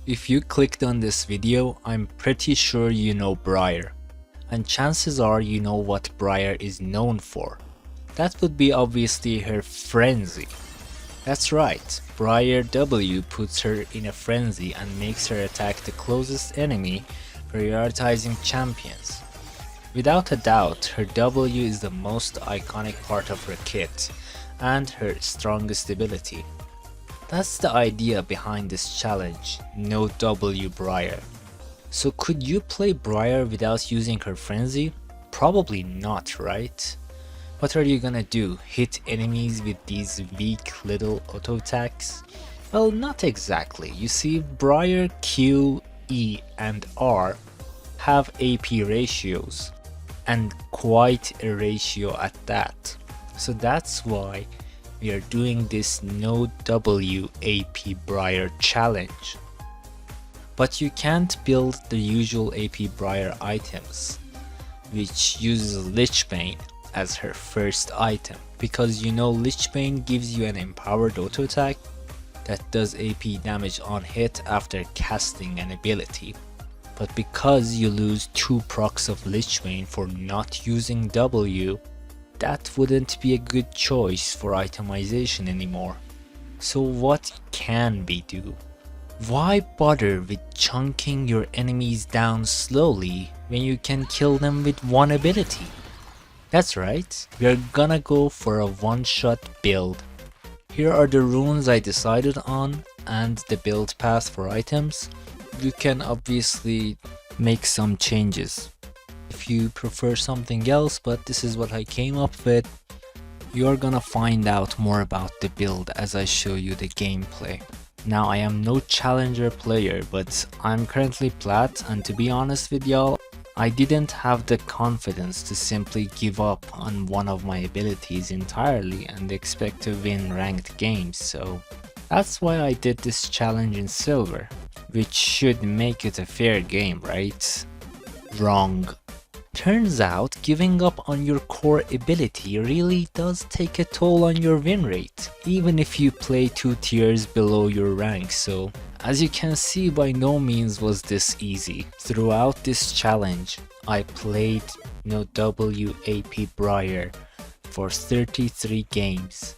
If you clicked on this video, I'm pretty sure you know Briar. And chances are you know what Briar is known for. That would be obviously her frenzy. That's right, Briar W puts her in a frenzy and makes her attack the closest enemy, prioritizing champions. Without a doubt, her W is the most iconic part of her kit, and her strongest ability. That's the idea behind this challenge, no W Briar. So could you play Briar without using her frenzy? Probably not, right? What are you gonna do, hit enemies with these weak little auto attacks? Well, not exactly. You see, Briar, Q, E and R have AP ratios, and quite a ratio at that. So that's why we are doing this no W AP Briar challenge. But you can't build the usual AP Briar items, which uses Lichbane as her first item, because you know Lichbane gives you an empowered auto attack that does AP damage on hit after casting an ability. But because you lose 2 procs of Lichbane for not using W, that wouldn't be a good choice for itemization anymore. So what can we do? Why bother with chunking your enemies down slowly when you can kill them with one ability? That's right, we're gonna go for a one-shot build. Here are the runes I decided on and the build path for items. You can obviously make some changes if you prefer something else, but this is what I came up with. You're gonna find out more about the build as I show you the gameplay. Now, I am no challenger player, but I'm currently plat, and to be honest with y'all, I didn't have the confidence to simply give up on one of my abilities entirely and expect to win ranked games, so that's why I did this challenge in silver, which should make it a fair game, right? Wrong. Turns out giving up on your core ability really does take a toll on your win rate, even if you play 2 tiers below your rank. So as you can see, by no means was this easy. Throughout this challenge, I played no W AP Briar for 33 games.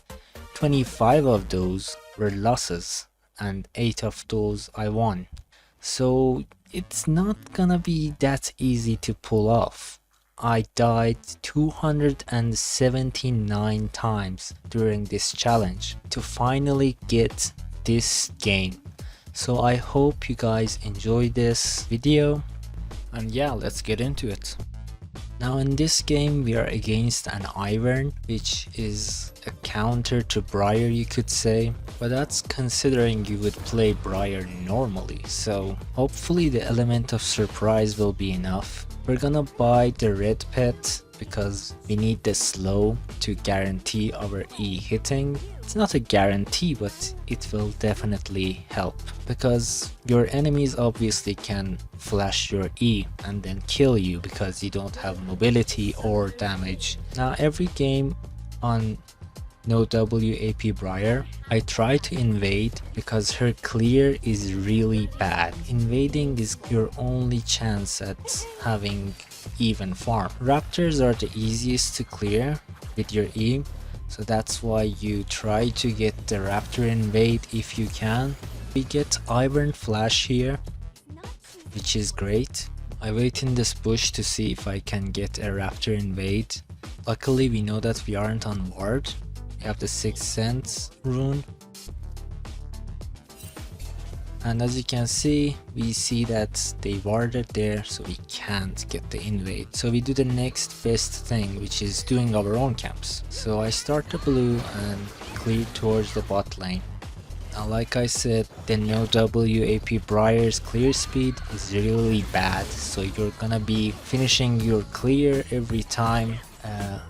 25 of those were losses and 8 of those I won. So it's not gonna be that easy to pull off. I died 279 times during this challenge to finally get this game. So I hope you guys enjoyed this video, and yeah, let's get into it. Now in this game we are against an Ivern, which is a counter to Briar, you could say, but that's considering you would play Briar normally, so hopefully the element of surprise will be enough. We're gonna buy the red pet because we need the slow to guarantee our E hitting. It's not a guarantee, but it will definitely help, because your enemies obviously can flash your E and then kill you because you don't have mobility or damage. Now every game on no W AP Briar, I try to invade because her clear is really bad. Invading is your only chance at having even farm. Raptors are the easiest to clear with your E, so that's why you try to get the Raptor invade if you can. We get Ivern flash here, which is great. I wait in this bush to see if I can get a Raptor invade. Luckily we know that we aren't on ward. We have the 6th sense rune, and as you can see, we see that they warded there, so we can't get the invade. So we do the next best thing, which is doing our own camps. So I start the blue and clear towards the bot lane. Now like I said, the no W AP Briar's clear speed is really bad, so you're gonna be finishing your clear every time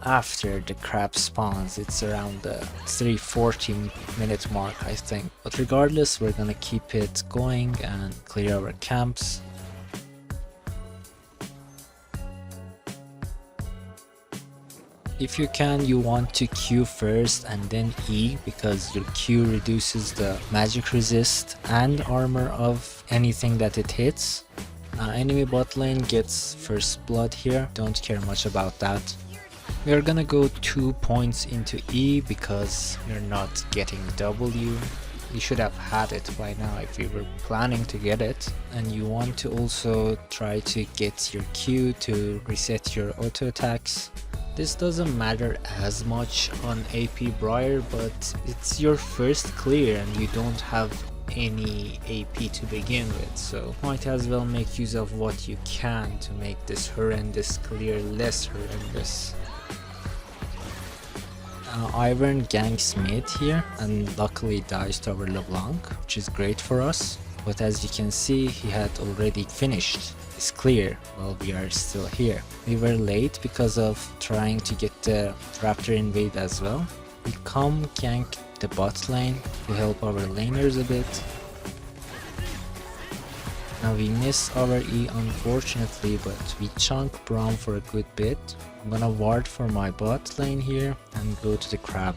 after the crab spawns. It's around the 3:40 minute mark, I think, but regardless, we're gonna keep it going and clear our camps. If you can, you want to Q first and then E, because your Q reduces the magic resist and armor of anything that it hits. Enemy bot lane gets first blood here, don't care much about that. We are gonna go 2 points into E because we're not getting W. You should have had it by now if you were planning to get it. And you want to also try to get your Q to reset your auto attacks. This doesn't matter as much on AP Briar, but it's your first clear and you don't have any AP to begin with, so might as well make use of what you can to make this horrendous clear less horrendous. Ivern ganks mid here and luckily dies to our LeBlanc, which is great for us, but as you can see he had already finished his clear while we are still here. We were late because of trying to get the Raptor invade as well. We come gank the bot lane to help our laners a bit. Now we miss our E unfortunately, but we chunk Braum for a good bit. I'm gonna ward for my bot lane here and go to the crab.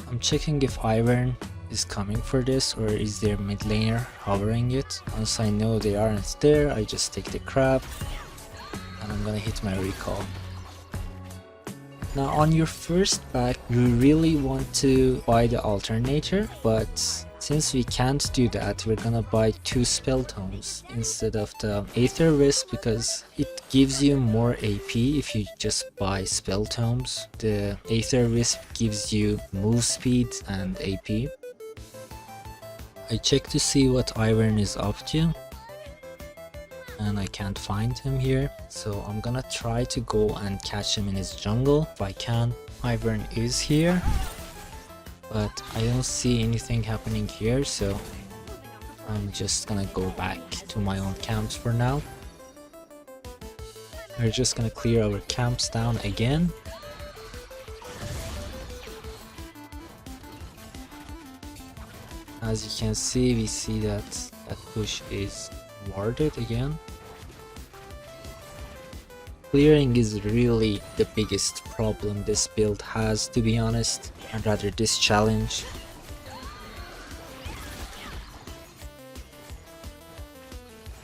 I'm checking if Ivern is coming for this or is their mid laner hovering it. Once I know they aren't there, I just take the crab and I'm gonna hit my recall. Now on your first pack, you really want to buy the alternator, but since we can't do that, we're gonna buy 2 spell tomes instead of the Aether Wisp because it gives you more AP if you just buy spell tomes. The Aether Wisp gives you move speed and AP. I check to see what Ivern is up to and I can't find him here, so I'm gonna try to go and catch him in his jungle if I can. Ivern is here, but I don't see anything happening here, so I'm just gonna go back to my own camps for now. We're just gonna clear our camps down again. As you can see, we see that that push is warded again. Clearing is really the biggest problem this build has, to be honest, and rather this challenge.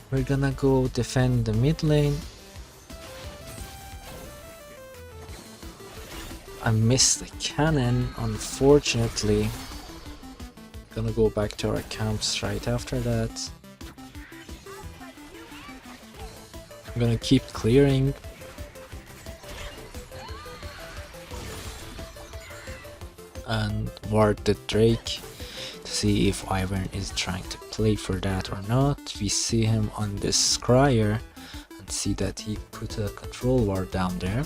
We're gonna go defend the mid lane. I missed the cannon, unfortunately. Gonna go back to our camps right after that. I'm gonna keep clearing. And ward the Drake to see if Ivern is trying to play for that or not. We see him on this scryer and see that he put a control ward down there.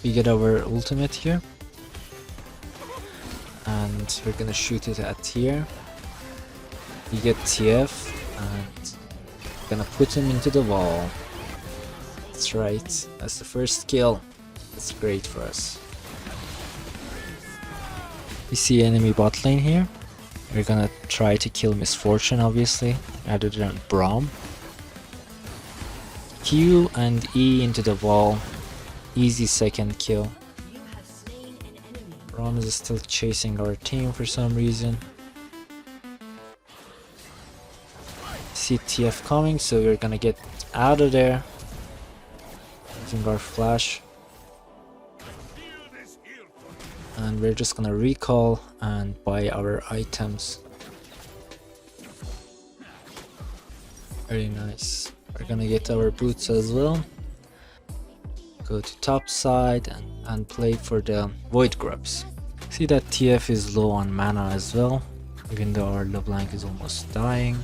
We get our ultimate here and we're gonna shoot it at here. We get TF and gonna put him into the wall. That's right, that's the first kill. That's great for us. We see enemy bot lane here. We're gonna try to kill Misfortune obviously, rather than Braum. Q and E into the wall. Easy second kill. Braum is still chasing our team for some reason. See TF coming, so we're gonna get out of there using our flash, and we're just gonna recall and buy our items. Very nice. We're gonna get our boots as well, go to top side and play for the void grubs. See that TF is low on mana as well, even though our LeBlanc is almost dying.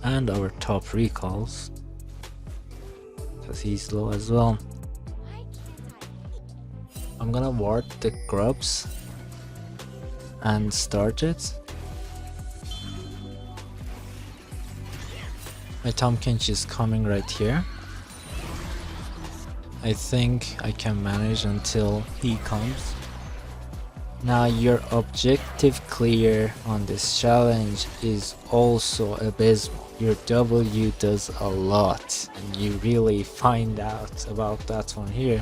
And our top recalls because he's low as well. I'm gonna ward the grubs and start it. My Tomkinch is coming right here. I think I can manage until he comes. Now your objective clear on this challenge is also abysmal. Your W does a lot and you really find out about that one here.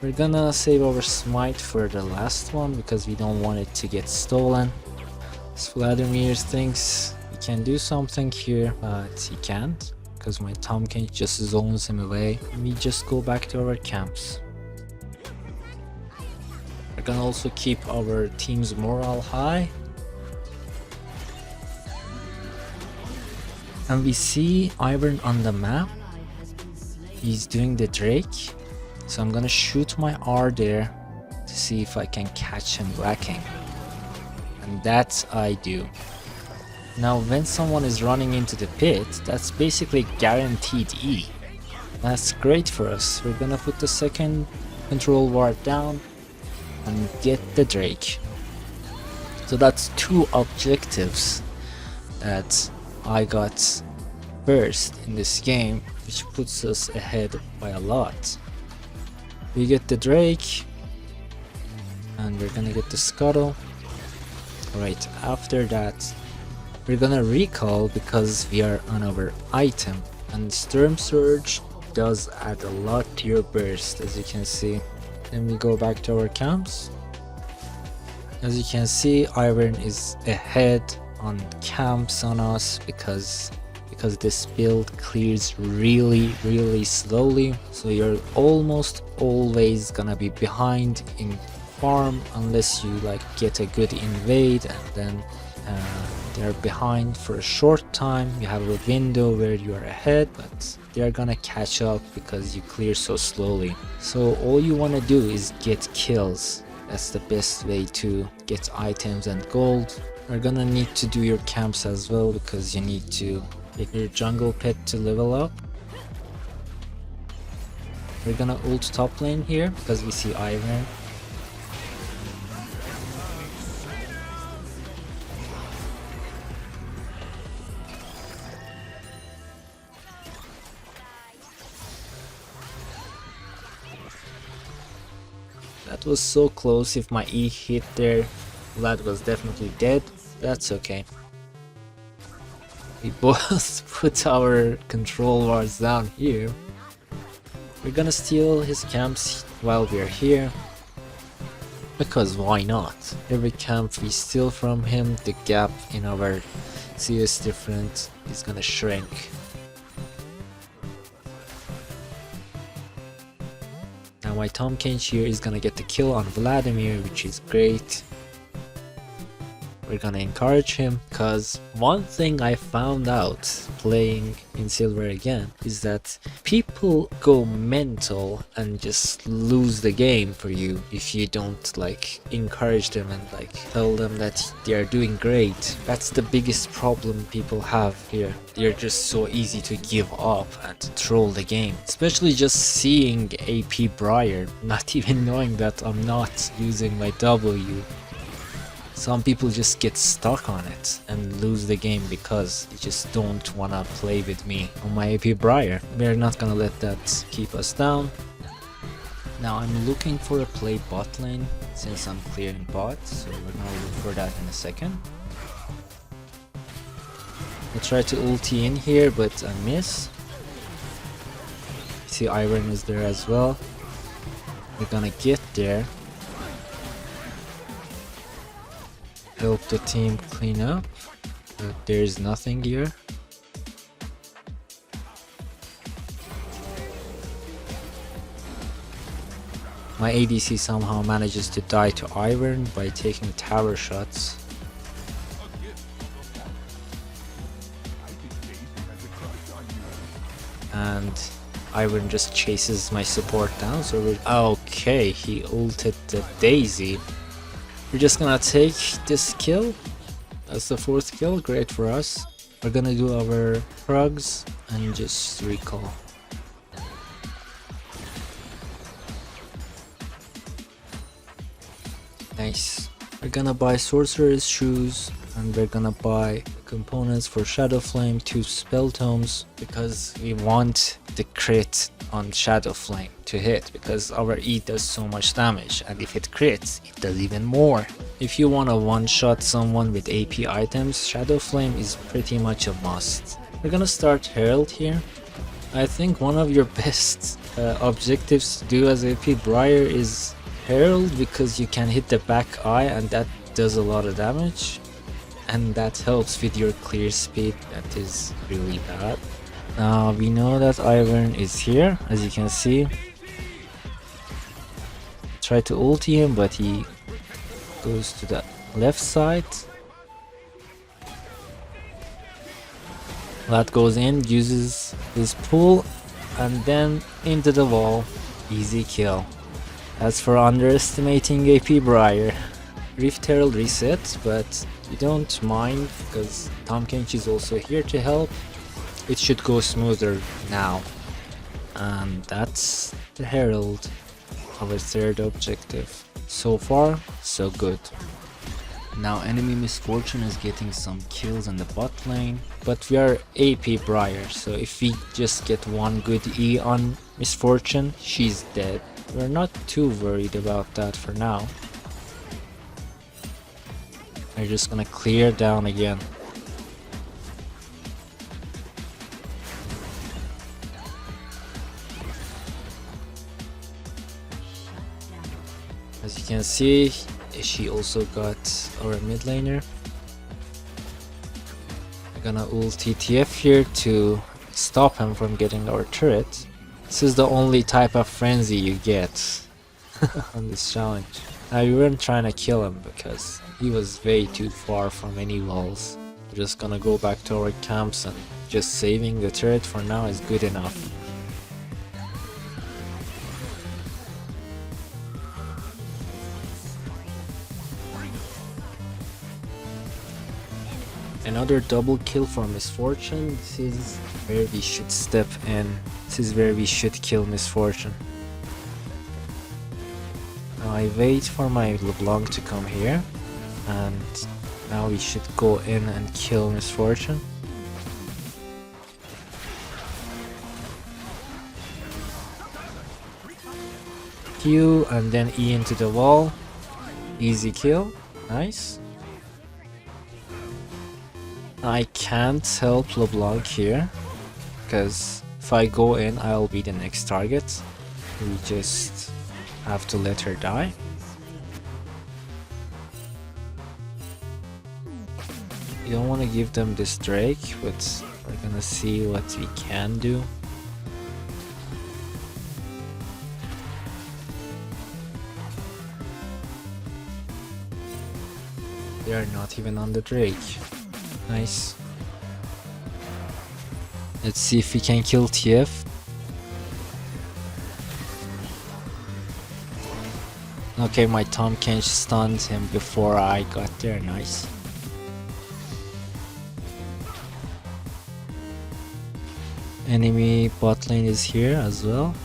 We're gonna save our smite for the last one because we don't want it to get stolen. Vladimir thinks he can do something here, but he can't because my Tomkin just zones him away and we just go back to our camps. We're gonna also keep our team's morale high. And we see Iron on the map. He's doing the Drake. So I'm gonna shoot my R there to see if I can catch him lacking. And that I do. Now when someone is running into the pit, that's basically guaranteed E. That's great for us. We're gonna put the second control ward down and get the Drake. So that's two objectives that I got first in this game, which puts us ahead by a lot. We get the Drake and we're gonna get the Scuttle. Right after that we're gonna recall because we are on our item, and Storm Surge does add a lot to your burst, as you can see. Then we go back to our camps. As you can see, Iron is ahead on camps on us because this build clears really slowly, so you're almost always gonna be behind in farm unless you like get a good invade, and then they're behind for a short time. You have a window where you are ahead, but they're gonna catch up because you clear so slowly. So all you want to do is get kills. That's the best way to get items and gold. You're gonna need to do your camps as well because you need to get your jungle pet to level up. We're gonna ult top lane here because we see Iron. That was so close. If my E hit there, Vlad was definitely dead. That's okay. We both put our control wards down here. We're gonna steal his camps while we're here, because why not? Every camp we steal from him, the gap in our CS difference is gonna shrink. Now my Tom Kench here is gonna get the kill on Vladimir, which is great. We're gonna encourage him, because one thing I found out playing in Silver again is that people go mental and just lose the game for you if you don't like encourage them and like tell them that they are doing great. That's the biggest problem people have here. They're just so easy to give up and troll the game, especially just seeing AP Briar, not even knowing that I'm not using my W. Some people just get stuck on it and lose the game because they just don't wanna play with me on my AP Briar. We're not gonna let that keep us down. Now I'm looking for a play bot lane since I'm clearing bot, so we're gonna look for that in a second. I try to ulti in here, but I miss. See Iron is there as well. We're gonna get there. Help the team clean up, but there's nothing here. My ADC somehow manages to die to Iron by taking tower shots. And Iron just chases my support down, so we're okay. He ulted the Daisy. We're just gonna take this kill. That's the 4th kill, great for us. We're gonna do our rugs and just recall. Nice. We're gonna buy sorcerer's shoes and we're gonna buy components for Shadow Flame, 2 spell tomes, because we want the crit on Shadow Flame to hit, because our E does so much damage, and if it crits, it does even more. If you want to one-shot someone with AP items, Shadow Flame is pretty much a must. We're gonna start Herald here. I think one of your best objectives to do as AP Briar is Herald, because you can hit the back eye and that does a lot of damage, and that helps with your clear speed. That is really bad. Now we know that Ivern is here, as you can see. Try to ulti him, but he goes to the left side. That goes in, uses his pull, and then into the wall. Easy kill. As for underestimating AP Briar, Rift Herald reset, but you don't mind because Tahm Kench is also here to help. It should go smoother now. And that's the Herald, our third objective. So far, so good. Now enemy Misfortune is getting some kills in the bot lane, but we are AP Briar, so if we just get one good E on Misfortune, she's dead. We're not too worried about that for now. We're just gonna clear down again. As you can see, she also got our mid laner. We're gonna ult TTF here to stop him from getting our turret. This is the only type of frenzy you get on this challenge. Now we weren't trying to kill him because he was way too far from any walls. We're just gonna go back to our camps, and just saving the turret for now is good enough. Another double kill for Misfortune. This is where we should step in. This is where we should kill Misfortune. Now I wait for my LeBlanc to come here, and now we should go in and kill Misfortune. Q and then E into the wall. Easy kill. Nice. I can't help LeBlanc here, because if I go in, I'll be the next target. We just have to let her die. We don't want to give them this Drake, but we're gonna see what we can do. They are not even on the Drake. Nice. Let's see if we can kill TF. Okay, my Tahm Kench stunned him before I got there. Nice. Enemy bot lane is here as well.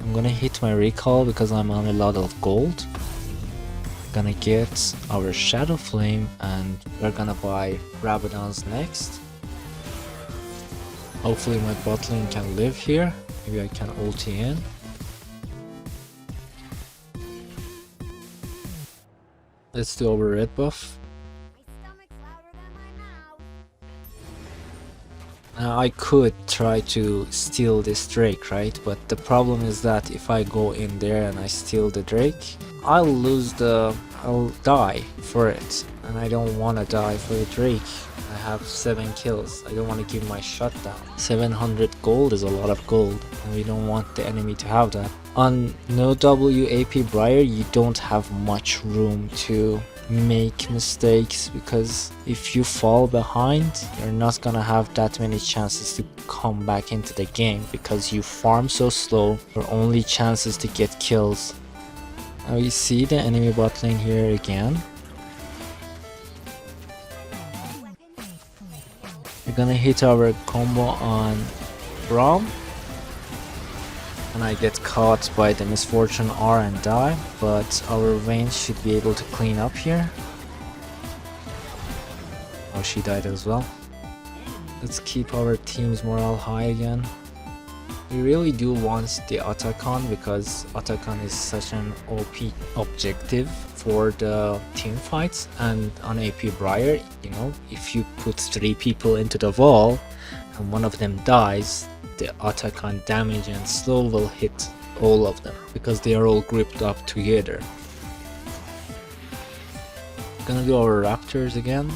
I'm gonna hit my recall because I'm on a lot of gold. Gonna get our Shadow Flame, and we're gonna buy Rabadon's next. Hopefully my bot lane can live here. Maybe I can ulti in. Let's do our red buff. Now I could try to steal this Drake, right? But the problem is that if I go in there and I steal the Drake, I'll die for it, and I don't want to die for the Drake. I have 7 kills. I don't want to give my shutdown. 700 gold is a lot of gold, and we don't want the enemy to have that. On no W AP Briar, you don't have much room to make mistakes, because if you fall behind, you're not gonna have that many chances to come back into the game, because you farm so slow. Your only chances to get kills. Now you see the enemy bot lane here again. We're gonna hit our combo on Braum, and I get caught by the Misfortune R and die, but our Vayne should be able to clean up here. she died as well. Let's keep our team's morale high again. We really do want the Otacon because Otacon is such an OP objective for the team fights, and on AP Briar, you know, if you put 3 people into the wall and one of them dies, the Otacon damage and slow will hit all of them because they are all grouped up together. Gonna do our raptors again.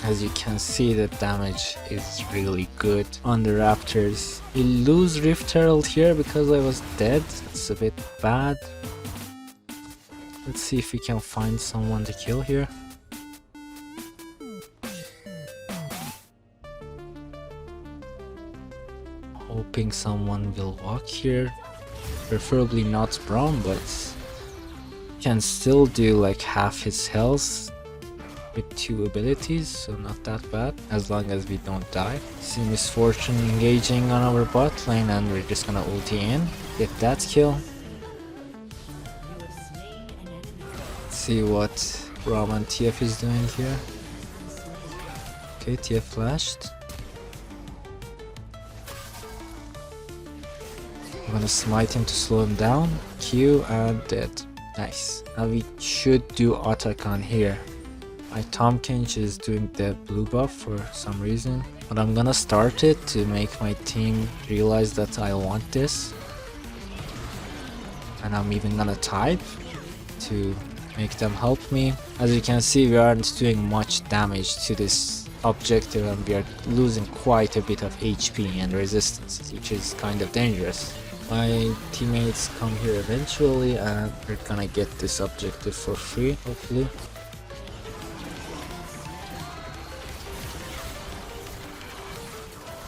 As you can see, the damage is really good on the raptors. We lose Rift Herald here because I was dead. It's a bit bad. Let's see if we can find someone to kill here. Hoping someone will walk here. Preferably not Braum, but can still do like half his health with 2 abilities, so not that bad as long as we don't die. See Misfortune engaging on our bot lane, and we're just gonna ulti in, get that kill. Let's see what Braum and TF is doing here. Okay, TF flashed. I'm gonna smite him to slow him down. Q and dead. Nice. Now we should do Otacon here. My Tom Kench is doing the blue buff for some reason, but I'm gonna start it to make my team realize that I want this. And I'm even gonna type to make them help me. As you can see, we aren't doing much damage to this objective and we are losing quite a bit of HP and resistance, which is kind of dangerous. My teammates come here eventually and we're gonna get this objective for free, hopefully.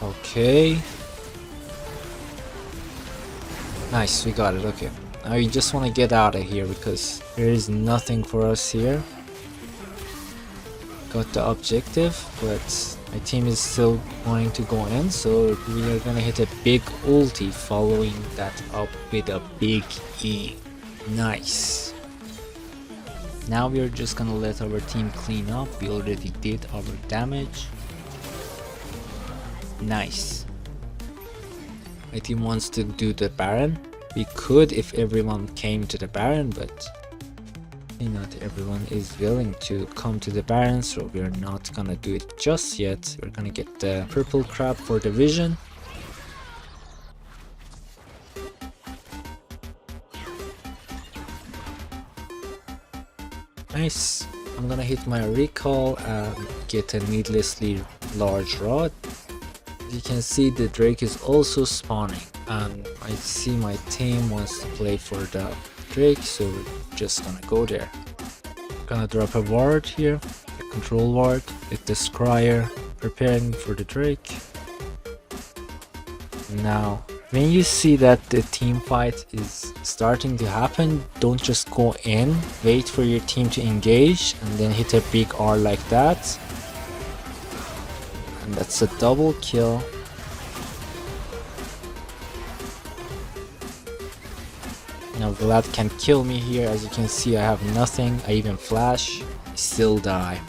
Okay. Nice, we got it, okay. Now we just want to get out of here because there is nothing for us here. Got the objective, but my team is still wanting to go in, so we are gonna hit a big ulti following that up with a big E. Nice. Now we are just gonna let our team clean up. We already did our damage. Nice. My team wants to do the Baron. We could if everyone came to the Baron, but not everyone is willing to come to the Baron, so we're not gonna do it just yet. We're gonna get the purple crab for the vision. Nice. I'm gonna hit my recall and get a needlessly large rod. You can see the Drake is also spawning, and I see my team wants to play for the Drake, so we're just gonna go there. Gonna drop a ward here, a control ward, with the Scryer, preparing for the Drake. Now, when you see that the team fight is starting to happen, don't just go in, wait for your team to engage, and then hit a big R like that. And that's a double kill. Now Vlad can kill me here. As you can see, I have nothing. I even flash, still die.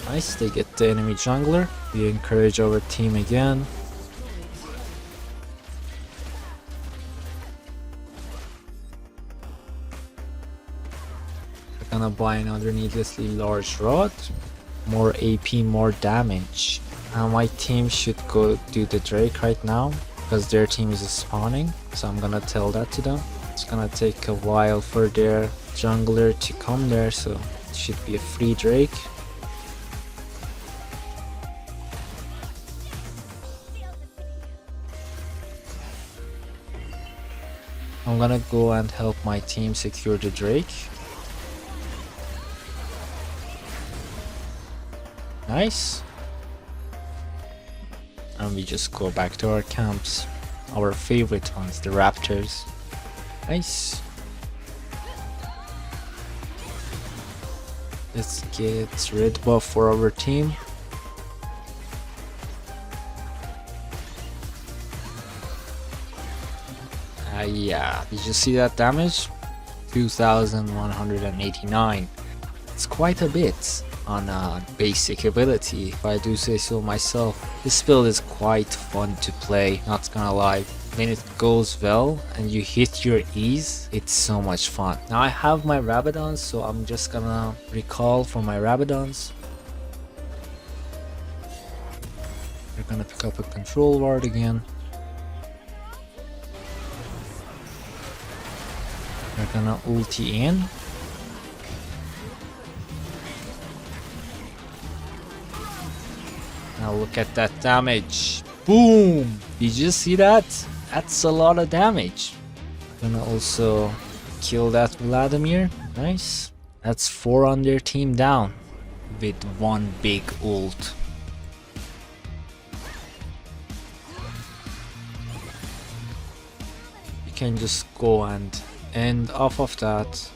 Nice, they get the enemy jungler. We encourage our team again. Gonna buy another needlessly large rod. More AP, more damage. Now my team should go do the Drake right now because their team is spawning, so I'm gonna tell that to them. It's gonna take a while for their jungler to come there, so it should be a free Drake. I'm gonna go and help my team secure the Drake. Nice. And we just go back to our camps. Our favorite ones, the Raptors. Nice. Let's get red buff for our team. Yeah, did you see that damage? 2189. It's quite a bit on a basic ability, if I do say so myself. This build is quite fun to play, not gonna lie. When it goes well and you hit your E's, it's so much fun. Now I have my Rabadons, so I'm just gonna recall for my Rabadons. We're gonna pick up a control ward again. We're gonna ulti in. Now look at that damage. Boom! Did you see that? That's a lot of damage. Gonna also kill that Vladimir. Nice. That's 4 on their team down with one big ult. You can just go and end off of that.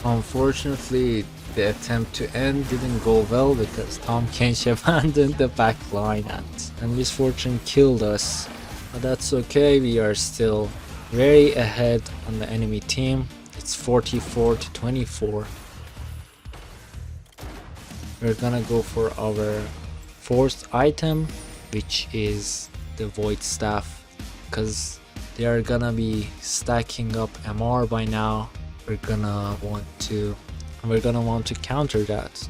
Unfortunately, the attempt to end didn't go well because Tom Kench abandoned the back line and Misfortune killed us. But that's okay, we are still very ahead on the enemy team. It's 44 to 24. We're gonna go for our fourth item, which is the Void Staff, because they are gonna be stacking up MR by now. We're gonna want to counter that.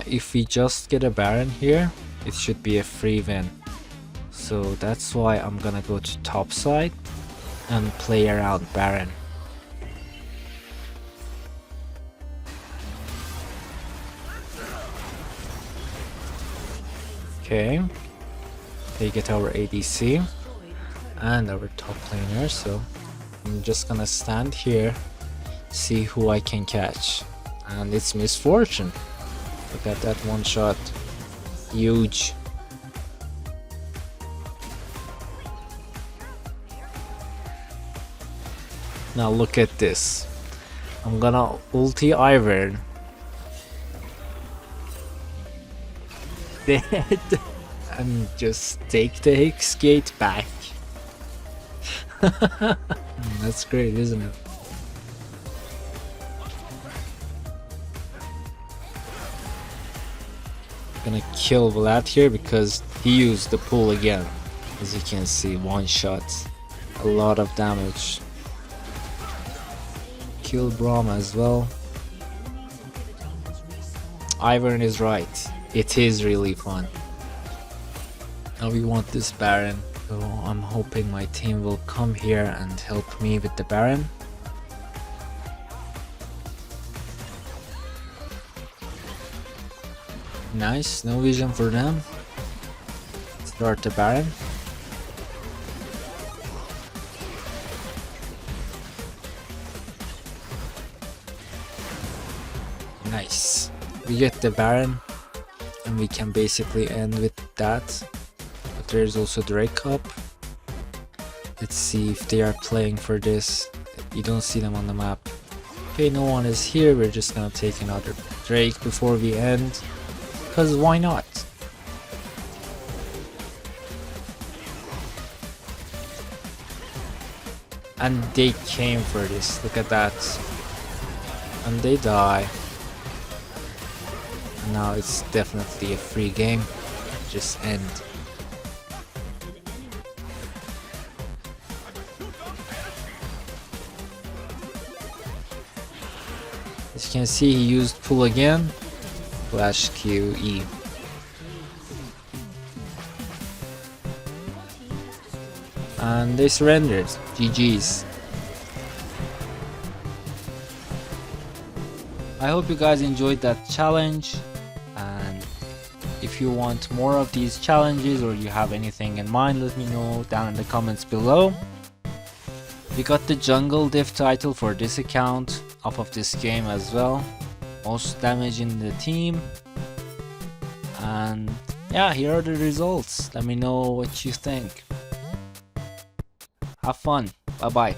If we just get a Baron here, it should be a free win. So that's why I'm gonna go to top side and play around Baron. Okay, they get our ADC and our top laner, so I'm just gonna stand here, see who I can catch, and it's Misfortune. Look at that one shot, huge. Now look at this, I'm gonna ulti Ivern. Dead. And just take the Hex Gate back. That's great, isn't it? Gonna kill Vlad here because he used the pull again. As you can see, one shot, a lot of damage. Kill Braum as well. Ivern is right, it is really fun. Now we want this Baron, so I'm hoping my team will come here and help me with the Baron. Nice, no vision for them. Start the Baron. Nice. We get the Baron and we can basically end with that. But there's also Drake up. Let's see if they are playing for this. You don't see them on the map. Okay, no one is here. We're just gonna take another Drake before we end. Because why not? And they came for this. Look at that. And they die. And now it's definitely a free game. Just end. As you can see, he used pull again. Flash QE. And they surrendered. GG's. I hope you guys enjoyed that challenge, and if you want more of these challenges or you have anything in mind, let me know down in the comments below. We got the jungle diff title for this account off of this game as well. Most damage in the team, and yeah, here are the results. Let me know what you think. Have fun. Bye bye.